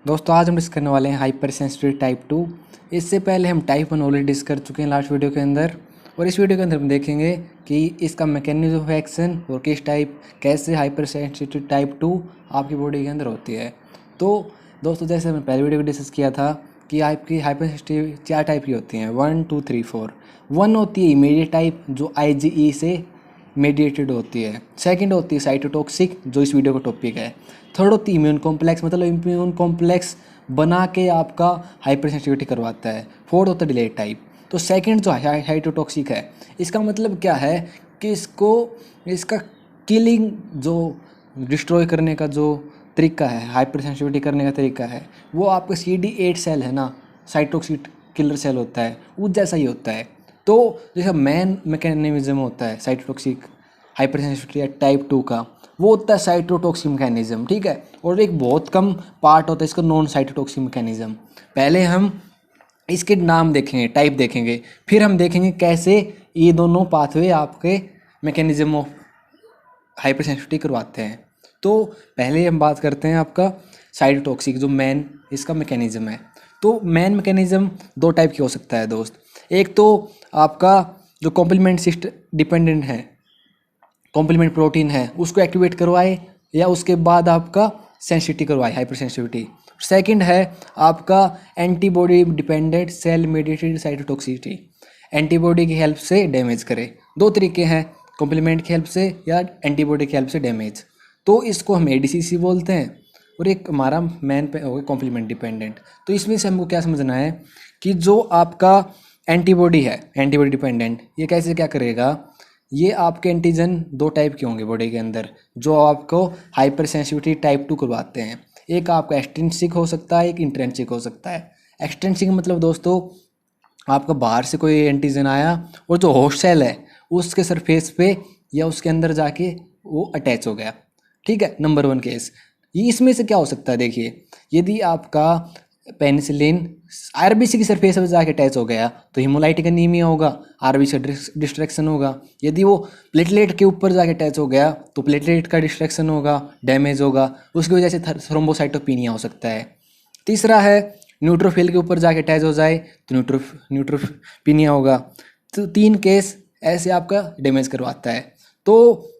दोस्तों आज हम डिस्कस करने वाले हैं हाइपर सेंसिटिव टाइप 2। इससे पहले हम टाइप 1 ऑलरेडी डिस्कस कर चुके हैं लास्ट वीडियो के अंदर, और इस वीडियो के अंदर हम देखेंगे कि इसका मैकेनिज्म ऑफ एक्शन और किस टाइप कैसे हाइपर सेंसिटिव टाइप 2 आपकी बॉडी के अंदर होती है। तो दोस्तों जैसे हमने पहले वीडियो में डिस्कस किया था कि आपकी हाइपर सेंसिटिव 4 टाइप की होती हैं, 1 2 3 4। 1 होती है इमीडिएट टाइप जो IgE से मेडिएटेड होती है। सेकंड होती है साइटोटॉक्सिक जो इस वीडियो का टॉपिक है। थर्ड होती है इम्यून कॉम्प्लेक्स, मतलब इम्यून कॉम्प्लेक्स बना के आपका हाइपर सेंसिटिविटी करवाता है। फोर्थ होता है डिलेड टाइप। तो सेकंड जो साइटोटॉक्सिक है, इसका मतलब क्या है कि इसका किलिंग जो डिस्ट्रॉय करने का जो तरीका है, हाइपर सेंसिटिविटी करने का तरीका है, वो आपका CD8 सेल है ना, साइटोटॉक्सिक किलर सेल होता है, उस जैसा ही होता है। तो जैसा मेन मैकेनिज्म होता है साइटोटॉक्सिक हाइपर सेंसिटिविटी टाइप 2 का, वो होता है साइटोटॉक्सिक मैकेनिज्म, ठीक है। और एक बहुत कम पार्ट होता है इसका नॉन साइटोटॉक्सिक मैकेनिज्म। पहले हम इसके नाम देखेंगे, टाइप देखेंगे, फिर हम देखेंगे कैसे ये दोनों पाथवे आपके मैकेनिज्म ऑफ हाइपर सेंसिटिविटी करवाते हैं। तो पहले हम बात करते हैं आपका साइटोटॉक्सिक जो मेन इसका मैकेनिज्म है। तो मेन मैकेनिज्म दो टाइप की हो सकता है दोस्त। एक तो आपका जो कॉम्प्लीमेंट सिस्टम डिपेंडेंट है, कॉम्प्लीमेंट प्रोटीन है, उसको एक्टिवेट करवाए या उसके बाद आपका सेंसिटिविटी करवाए, हाइपर सेंसिटिविटी। सेकंड है आपका antibody dependent cell mediated cytotoxicity, antibody की हेल्प से डैमेज करे। दो तरीके हैं, कॉम्प्लीमेंट की हेल्प से या एंटीबॉडी की हेल्प से डैमेज। तो इसको हम ADCC बोलते हैं, और एक हमारा मैन पे हो गया कॉम्प्लीमेंट डिपेंडेंट। तो इसमें से हमको क्या समझना है कि जो आपका एंटीबॉडी है, एंटीबॉडी डिपेंडेंट, ये कैसे क्या करेगा। ये आपके एंटीजन दो टाइप के होंगे बॉडी के अंदर जो आपको हाइपर सेंसिटिविटी टाइप 2 करवाते हैं। एक आपका एक्सट्रिंसिक हो सकता है, एक इंट्रिंसिक हो सकता है। एक्सट्रिंसिक मतलब दोस्तों आपका बाहर से कोई एंटीजन आया और जो होस्ट सेल है उसके सरफेस पे या उसके अंदर जाके वो अटैच हो गया, ठीक है। Number 1 case. ये इसमें से क्या हो सकता है, देखिए, यदि आपका पेनिसिलिन RBC की सरफेस पर जाके अटैच हो गया तो हिमोलाइटिक एनीमिया होगा, RBC डिस्ट्रैक्शन होगा। यदि वो प्लेटलेट के ऊपर जाके अटैच हो गया तो प्लेटलेट का डिस्ट्रैक्शन होगा, डैमेज होगा, उसकी वजह से थ्रोम्बोसाइटोपिनिया हो सकता है। तीसरा है न्यूट्रोफिल के ऊपर जाके अटैच हो जाए तो न्यूट्रोपिनिया होगा। तो 3 केस ऐसे आपका डैमेज करवाता है। तो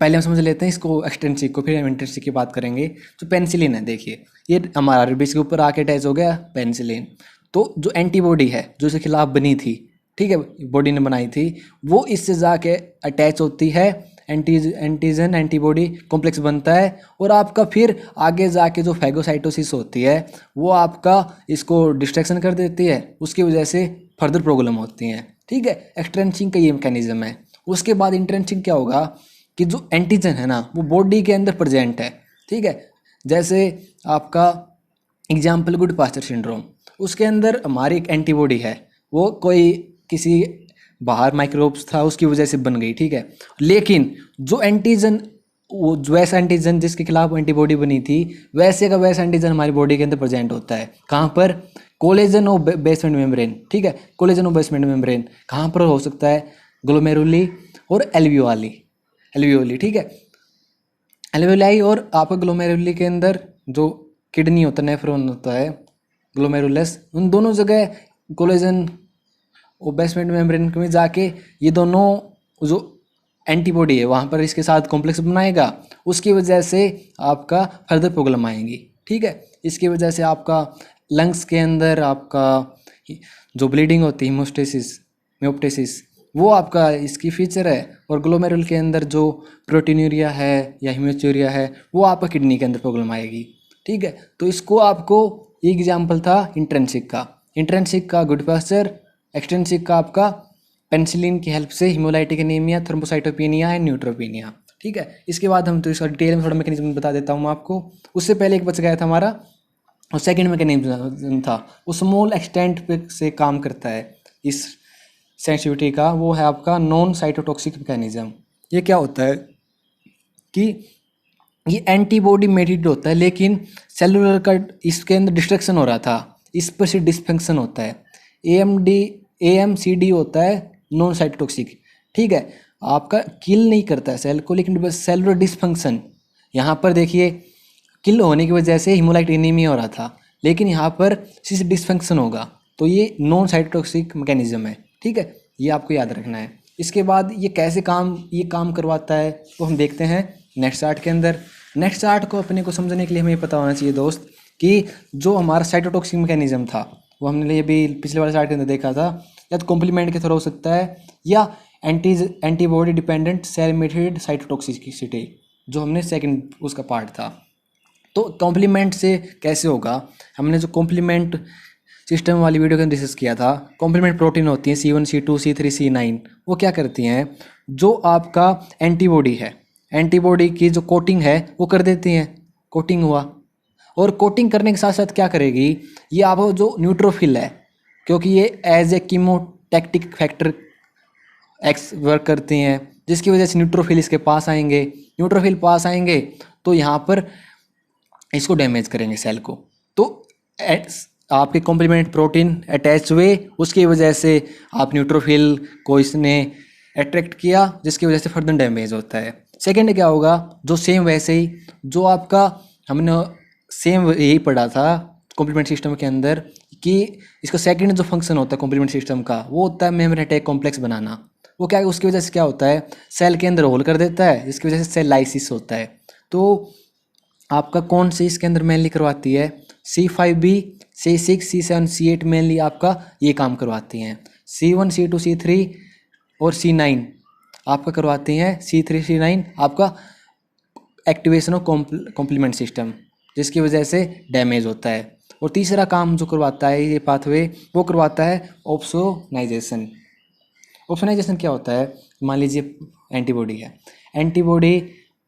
पहले हम समझ लेते हैं इसको एक्सटेंसिव को, फिर हम इंट्रेंसिव की बात करेंगे। तो पेनिसिलिन है, देखिए, ये हमारा RBC के ऊपर आके अटैच हो गया पेनिसिलिन। तो जो एंटीबॉडी है जो इसके खिलाफ बनी थी, ठीक है, बॉडी ने बनाई थी, वो इससे जाके अटैच होती है, एंटीजन एंटीबॉडी कॉम्प्लेक्स बनता है, और आपका फिर आगे जाके जो फैगोसाइटोसिस होती है वो आपका इसको डिस्ट्रैक्शन कर देती है, उसकी वजह से फर्दर प्रॉब्लम होती हैं, ठीक है। एक्सट्रेंचिंग का ये मैकेनिज्म है। उसके बाद इंट्रेंचिंग क्या होगा कि जो एंटीजन है ना वो बॉडी के अंदर प्रेजेंट है, ठीक है। जैसे आपका एग्जाम्पल गुड पास्चर सिंड्रोम, उसके अंदर हमारी एक एंटीबॉडी है, वो कोई किसी बाहर माइक्रोब्स था उसकी वजह से बन गई, ठीक है। लेकिन जो एंटीजन, वो जो वैसा एंटीजन जिसके खिलाफ एंटीबॉडी बनी थी, वैसे का वैसा एंटीजन हमारी बॉडी के अंदर प्रेजेंट होता है। कहाँ पर? कोलेजन ऑफ बेसमेंट मेम्ब्रेन, ठीक है। कोलेजन ऑफ बेसमेंट मेम्ब्रेन कहाँ पर हो सकता है? ग्लोमेरुली और एल्वियोली, ठीक है। एल्वियोलाई और आपका ग्लोमेरुली के अंदर जो किडनी होता है, नेफ्रॉन होता है, ग्लोमेरुलस, उन दोनों जगह कोलेजन और बेसमेंट मेम्ब्रेन में जाके ये दोनों जो एंटीबॉडी है वहाँ पर इसके साथ कॉम्प्लेक्स बनाएगा, उसकी वजह से आपका फर्दर प्रॉब्लम आएंगी, ठीक है। इसकी वजह से आपका लंग्स के अंदर आपका जो ब्लीडिंग होती है, हीमोस्टेसिस मियोप्टेसिस, वो आपका इसकी फीचर है। और ग्लोमेरुल के अंदर जो प्रोटीनूरिया है या हिमोचूरिया है वो आपका किडनी के अंदर प्रॉब्लम आएगी, ठीक है। तो इसको आपको एग्जाम्पल था इंट्रेंसिक का गुड पास्चर, एक्सटेंसिक का आपका पेनिसिलिन की हेल्प से हिमोलाइटिक एनीमिया, थ्रोम्बोसाइटोपिनिया एंड न्यूट्रोपिनिया, ठीक है। इसके बाद हम तो इसका डिटेल में थोड़ा मैकेनिज्म बता देता हूँ आपको। उससे पहले एक बच गया था हमारा, और सेकंड मैकेनिज्म था वो स्मॉल एक्सटेंट पे से काम करता है इस सेंसिटिविटी का, वो है आपका नॉन साइटोटॉक्सिक मैकेनिज्म। ये क्या होता है कि ये एंटीबॉडी मेडिएटेड होता है, लेकिन सेलुलर का इसके अंदर डिस्ट्रक्शन हो रहा था, इस पर से डिस्फंक्शन होता है। AMCD होता है नॉन साइटोटॉक्सिक, ठीक है। आपका किल नहीं करता है सेल को, लेकिन बस सेलुलर डिस्फंक्शन। यहाँ पर देखिए किल होने की वजह से हीमोलाइट एनीमिया हो रहा था, लेकिन यहाँ पर सिस डिसफंक्शन होगा, तो ये नॉन साइटोटॉक्सिक मैकेनिज्म है। ठीक है, ये आपको याद रखना है। इसके बाद ये कैसे ये काम करवाता है तो हम देखते हैं नेक्स्ट चार्ट के अंदर। नेक्स्ट चार्ट को अपने को समझने के लिए हमें पता होना चाहिए दोस्त कि जो हमारा साइटोटॉक्सिक मैकेनिज्म था वो हमने अभी पिछले वाले चार्ट के अंदर देखा था, या तो कॉम्प्लीमेंट के थ्रू हो सकता है या antibody dependent cell mediated cytotoxicity, जो हमने सेकंड उसका पार्ट था। तो कॉम्प्लीमेंट से कैसे होगा, हमने जो कॉम्प्लीमेंट सिस्टम वाली वीडियो के अंदर डिस्कस किया था, कॉम्प्लीमेंट प्रोटीन होती है C1 C2 C3 C9, वो क्या करती हैं, जो आपका एंटीबॉडी है, एंटीबॉडी की जो कोटिंग है वो कर देती हैं। कोटिंग हुआ, और कोटिंग करने के साथ साथ क्या करेगी, ये आपको जो न्यूट्रोफिल है, क्योंकि ये as a chemotactic factor acts work करती हैं, जिसकी वजह से न्यूट्रोफिल इसके पास आएंगे। न्यूट्रोफिल पास आएंगे तो यहाँ पर इसको डैमेज करेंगे सेल को, तो आपके कॉम्प्लीमेंट प्रोटीन अटैच हुए, उसकी वजह से आप न्यूट्रोफिल को इसने अट्रैक्ट किया, जिसकी वजह से फर्दर डैमेज होता है। सेकेंड क्या होगा, जो सेम वैसे ही जो आपका हमने सेम यही पढ़ा था कॉम्प्लीमेंट सिस्टम के अंदर कि इसका सेकंड जो फंक्शन होता है कॉम्प्लीमेंट सिस्टम का, वो होता है मेम्ब्रेन अटैक कॉम्प्लेक्स बनाना। वो क्या है, उसकी वजह से क्या होता है, सेल के अंदर होल कर देता है, जिसकी वजह से सेल लाइसिस होता है। तो आपका कौन सी इसके अंदर मेनली करवाती है, C5b C6 C7 C8 mainly आपका ये काम करवाती हैं। C1 C2 C3 और C9 आपका करवाती हैं। C3 C9 आपका एक्टिवेशन ऑफ कॉम्प्लीमेंट सिस्टम, जिसकी वजह से डैमेज होता है। और तीसरा काम जो करवाता है ये पाथवे, वो करवाता है ऑप्सोनाइजेशन। ऑप्सोनाइजेशन क्या होता है, मान लीजिए एंटीबॉडी है, एंटीबॉडी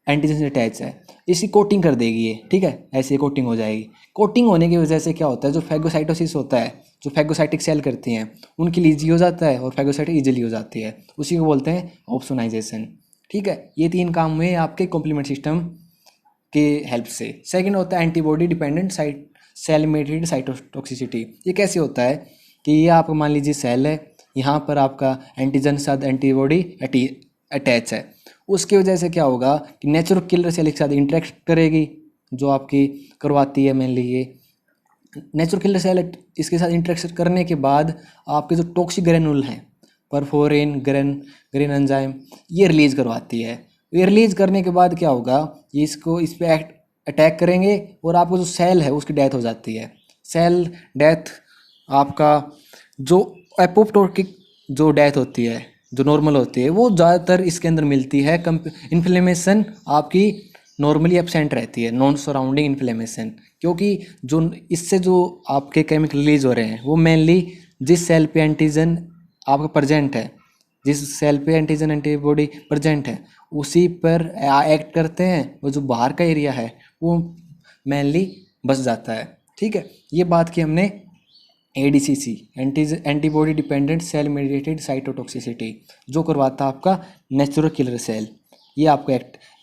एंटीजन से अटैच है, इसकी कोटिंग कर देगी ये, ठीक है, ऐसे कोटिंग हो जाएगी। कोटिंग होने की वजह से क्या होता है, जो फैगोसाइटोसिस होता है, जो फैगोसाइटिक सेल करती हैं, उनकी लीजी हो जाता है और फैगोसाइटिक इजीली हो जाती है, उसी को बोलते हैं ऑप्सोनाइजेशन। ठीक है, ये 3 काम हुए आपके कॉम्प्लीमेंट सिस्टम के हेल्प से। सेकेंड होता है antibody dependent cell mediated cytotoxicity. ये कैसे होता है कि ये आप मान लीजिए सेल है, यहाँ पर आपका एंटीजन के साथ एंटीबॉडी अटैच है, उसकी वजह से क्या होगा कि नेचुरल किलर सेल के साथ इंटरेक्ट करेगी, जो आपकी करवाती है मेनली ये नेचुरल किलर सेल। इसके साथ इंटरेक्शन करने के बाद आपके जो टॉक्सिक ग्रेनुल हैं, परफोरिन ग्रेन एंजाइम, ये रिलीज करवाती है। ये रिलीज करने के बाद क्या होगा, ये इसको इस पर अटैक करेंगे और आपको जो सेल है उसकी डेथ हो जाती है। सेल डेथ आपका जो एपोप्टोटिक जो डेथ होती है, जो नॉर्मल होती है, वो ज़्यादातर इसके अंदर मिलती है। इन्फ्लेमेशन आपकी नॉर्मली एब्सेंट रहती है, नॉन सराउंडिंग इन्फ्लेमेशन, क्योंकि जो इससे जो आपके केमिकल रिलीज हो रहे हैं वो मेनली जिस सेल पे एंटीजन आपका प्रेजेंट है, जिस सेल पे एंटीजन एंटीबॉडी प्रेजेंट है उसी पर एक्ट करते हैं, और जो बाहर का एरिया है वो मेनली बच जाता है। ठीक है, ये बात की हमने ADCC antibody dependent cell mediated cytotoxicity, जो करवाता है आपका नेचुरल किलर सेल। ये आपका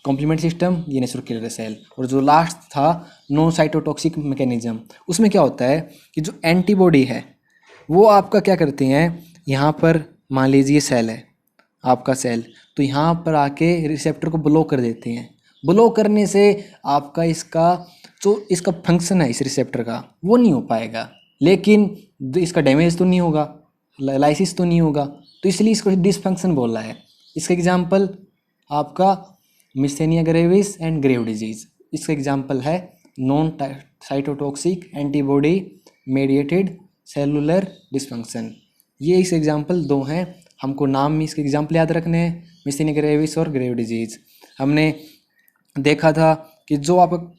कॉम्प्लीमेंट सिस्टम, ये नेचुरल किलर सेल। और जो लास्ट था नो साइटोटॉक्सिक मैकेनिज्म, उसमें क्या होता है कि जो एंटीबॉडी है वो आपका क्या करती हैं, यहाँ पर मान लीजिए सेल है आपका सेल, तो यहाँ पर आके रिसेप्टर को ब्लॉक कर देती हैं। ब्लॉक करने से आपका इसका फंक्शन है इस रिसेप्टर का वो नहीं हो पाएगा, लेकिन इसका डैमेज तो नहीं होगा, लाइसिस तो नहीं होगा, तो इसलिए इसको डिसफंक्शन बोल रहा है। इसका एग्जांपल आपका मिस्थेनिया ग्रेविस एंड ग्रेव डिजीज़, इसका एग्जांपल है non cytotoxic antibody mediated cellular dysfunction. ये इस एग्जांपल 2 हैं, हमको नाम इसके एग्जांपल याद रखने हैं, मिस्थेनिया ग्रेविस और ग्रेव डिजीज़। हमने देखा था कि जो आप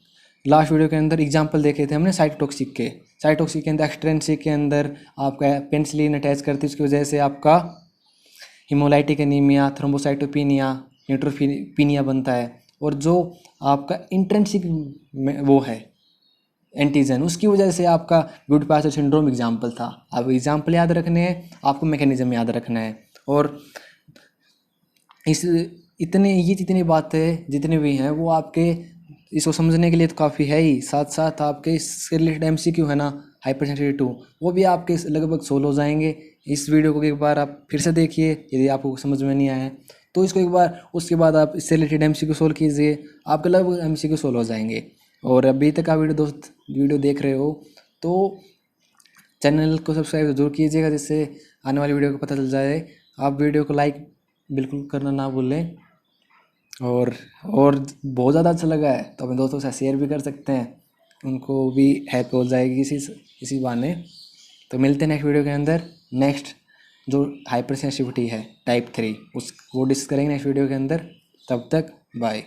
लास्ट वीडियो के अंदर एग्जांपल देखे थे हमने साइटोटॉक्सिक के अंदर एक्सट्रेंसिक के अंदर आपका पेनिसिलिन अटैच करती है, उसकी वजह से आपका हीमोलाइटिक एनीमिया, थ्रोम्बोसाइटोपिनिया, न्यूट्रोपिनिया बनता है। और जो आपका इंट्रेंसिक वो है एंटीजन, उसकी वजह से आपका गुड-पास्चर सिंड्रोम एग्जाम्पल था। आप एग्जाम्पल याद रखने हैं, आपको मैकेनिज्म याद रखना है। और ये जितनी बातें जितनी भी हैं वो आपके इसको समझने के लिए तो काफ़ी है ही, साथ साथ आपके इससे रिलेटेड MCQ है ना हाइपरसेंसिटिविटी 2, वो भी आपके लगभग 16 हो जाएंगे। इस वीडियो को एक बार आप फिर से देखिए, यदि आपको समझ में नहीं आया तो इसको एक बार, उसके बाद आप इससे रिलेटेड MCQ सोल्व कीजिए, आपके लगभग MCQ सोल्व हो जाएंगे। और अभी तक आप वीडियो देख रहे हो तो चैनल को सब्सक्राइब जरूर कीजिएगा, जिससे आने वाली वीडियो को पता चल जाए। आप वीडियो को लाइक बिल्कुल करना ना भूलें। और बहुत ज़्यादा अच्छा लगा है तो अपने दोस्तों के साथ शेयर भी कर सकते हैं, उनको भी हेल्प हो जाएगी इसी बहाने। तो मिलते हैं नेक्स्ट वीडियो के अंदर। नेक्स्ट जो हाइपर सेंसिटिविटी है टाइप 3 वो डिस्कस करेंगे नेक्स्ट वीडियो के अंदर। तब तक बाय।